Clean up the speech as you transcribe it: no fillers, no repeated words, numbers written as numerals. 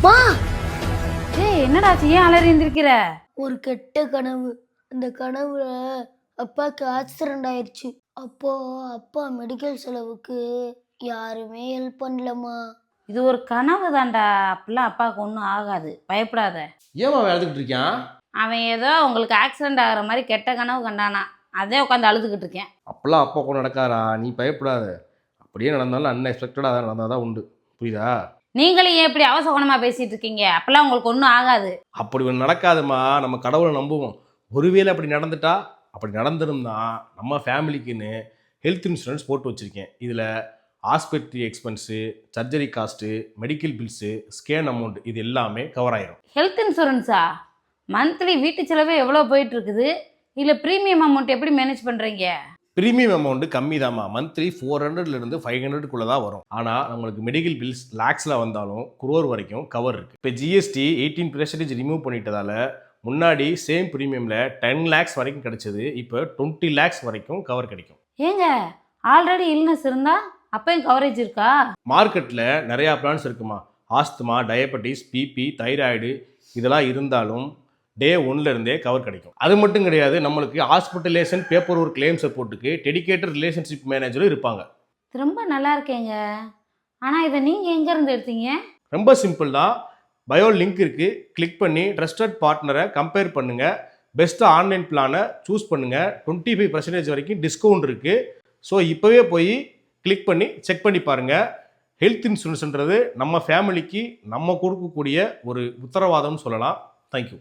மா, ஏய் என்னடா ஏன் அலறி இருந்திருக்கிற? ஒரு கெட்ட கனவு. அந்த கனவுல அப்பாக்கு ஆக்சிடென்ட் ஆயிடுச்சு. அப்போ அப்பா மெடிக்கல் செலவுக்கு யாருமே ஹெல்ப் பண்ணலம்மா. இது ஒரு கனவு தான்டா. அப்படிலாம் அப்பாவுக்கு ஒன்றும் ஆகாது, பயப்படாத. ஏமா அழுதுகிட்டு இருக்கான்? அவன் ஏதோ உங்களுக்கு ஆக்சிடென்ட் ஆகிற மாதிரி கெட்ட கனவு கண்டானா, அதே உட்காந்து அழுதுகிட்டு இருக்கேன். அப்பெல்லாம் அப்பா கூட நடக்காரா, நீ பயப்படாத. அப்படியே நடந்தாலும் அன்எக்ஸ்பெக்டடாக நடந்தால் தான் உண்டு, புரியுதா? நீங்களும் ஏன் இப்படி அவசகுணமாக பேசிகிட்டு இருக்கீங்க? அப்போல்லாம் உங்களுக்கு ஒன்றும் ஆகாது. அப்படி ஒன்று நடக்காதுமா, நம்ம கடவுளை நம்புவோம். ஒருவேளை அப்படி நடந்துட்டா, அப்படி நடந்துருந்தா நம்ம ஃபேமிலிக்குன்னு ஹெல்த் இன்சூரன்ஸ் போட்டு வச்சுருக்கேன். இதில் hospital expense, surgery cost, medical bills, scan amount இது எல்லாமே கவர் ஆயிரும். ஹெல்த் இன்சூரன்ஸா? மந்த்லி வீட்டு செலவு எவ்வளோ போயிட்டு இருக்குது? இல்லை ப்ரீமியம் அமௌண்ட் எப்படி மேனேஜ் பண்ணுறீங்க? ப்ரீமியம் அமௌண்ட் கம்மி தான்மா. மந்த்லி 400லேருந்து 500க்குள்ளே தான் வரும். ஆனால் நம்மளுக்கு மெடிக்கல் பில்ஸ் லேக்ஸில் வந்தாலும் குரோர் வரைக்கும் கவர் இருக்குது. இப்போ ஜிஎஸ்டி 18% ரிமூவ் பண்ணிட்டதால முன்னாடி சேம் ப்ரீமியமில் 10 lakhs வரைக்கும் கிடைச்சது, இப்போ 20 lakhs வரைக்கும் கவர் கிடைக்கும். ஏங்க, ஆல்ரெடி இல்னஸ் இருந்தால் அப்பயும் கவரேஜ் இருக்கா? மார்க்கெட்டில் நிறையா பிளான்ஸ் இருக்குமா. ஆஸ்துமா, டயபெட்டிஸ், பிபி, தைராய்டு இதெல்லாம் இருந்தாலும் டே 1லேருந்தே கவர் கிடைக்கும். அது மட்டும் கிடையாது, நம்மளுக்கு ஹாஸ்பிட்டலேஷன் பேப்பர் ஒர்க் கிளைம் சப்போர்ட்டுக்கு டெடிகேட்டட் ரிலேஷன்ஷிப் மேனேஜரும் இருப்பாங்க. ரொம்ப நல்லா இருக்கேங்க. ஆனால் இதை நீங்கள் எங்கேருந்து எடுத்தீங்க? ரொம்ப சிம்பிள் தான். பயோ லிங்க் இருக்குது, கிளிக் பண்ணி ட்ரஸ்டட் பார்ட்னரை கம்பேர் பண்ணுங்கள். பெஸ்ட்டு ஆன்லைன் பிளானை சூஸ் பண்ணுங்கள். 25% வரைக்கும் டிஸ்கவுண்ட் இருக்குது. ஸோ இப்போவே போய் கிளிக் பண்ணி செக் பண்ணி பாருங்கள். ஹெல்த் இன்சூரன்ஸ்ன்றது நம்ம ஃபேமிலிக்கு நம்ம கொடுக்கக்கூடிய ஒரு உத்தரவாதம்னு சொல்லலாம். தேங்க்யூ.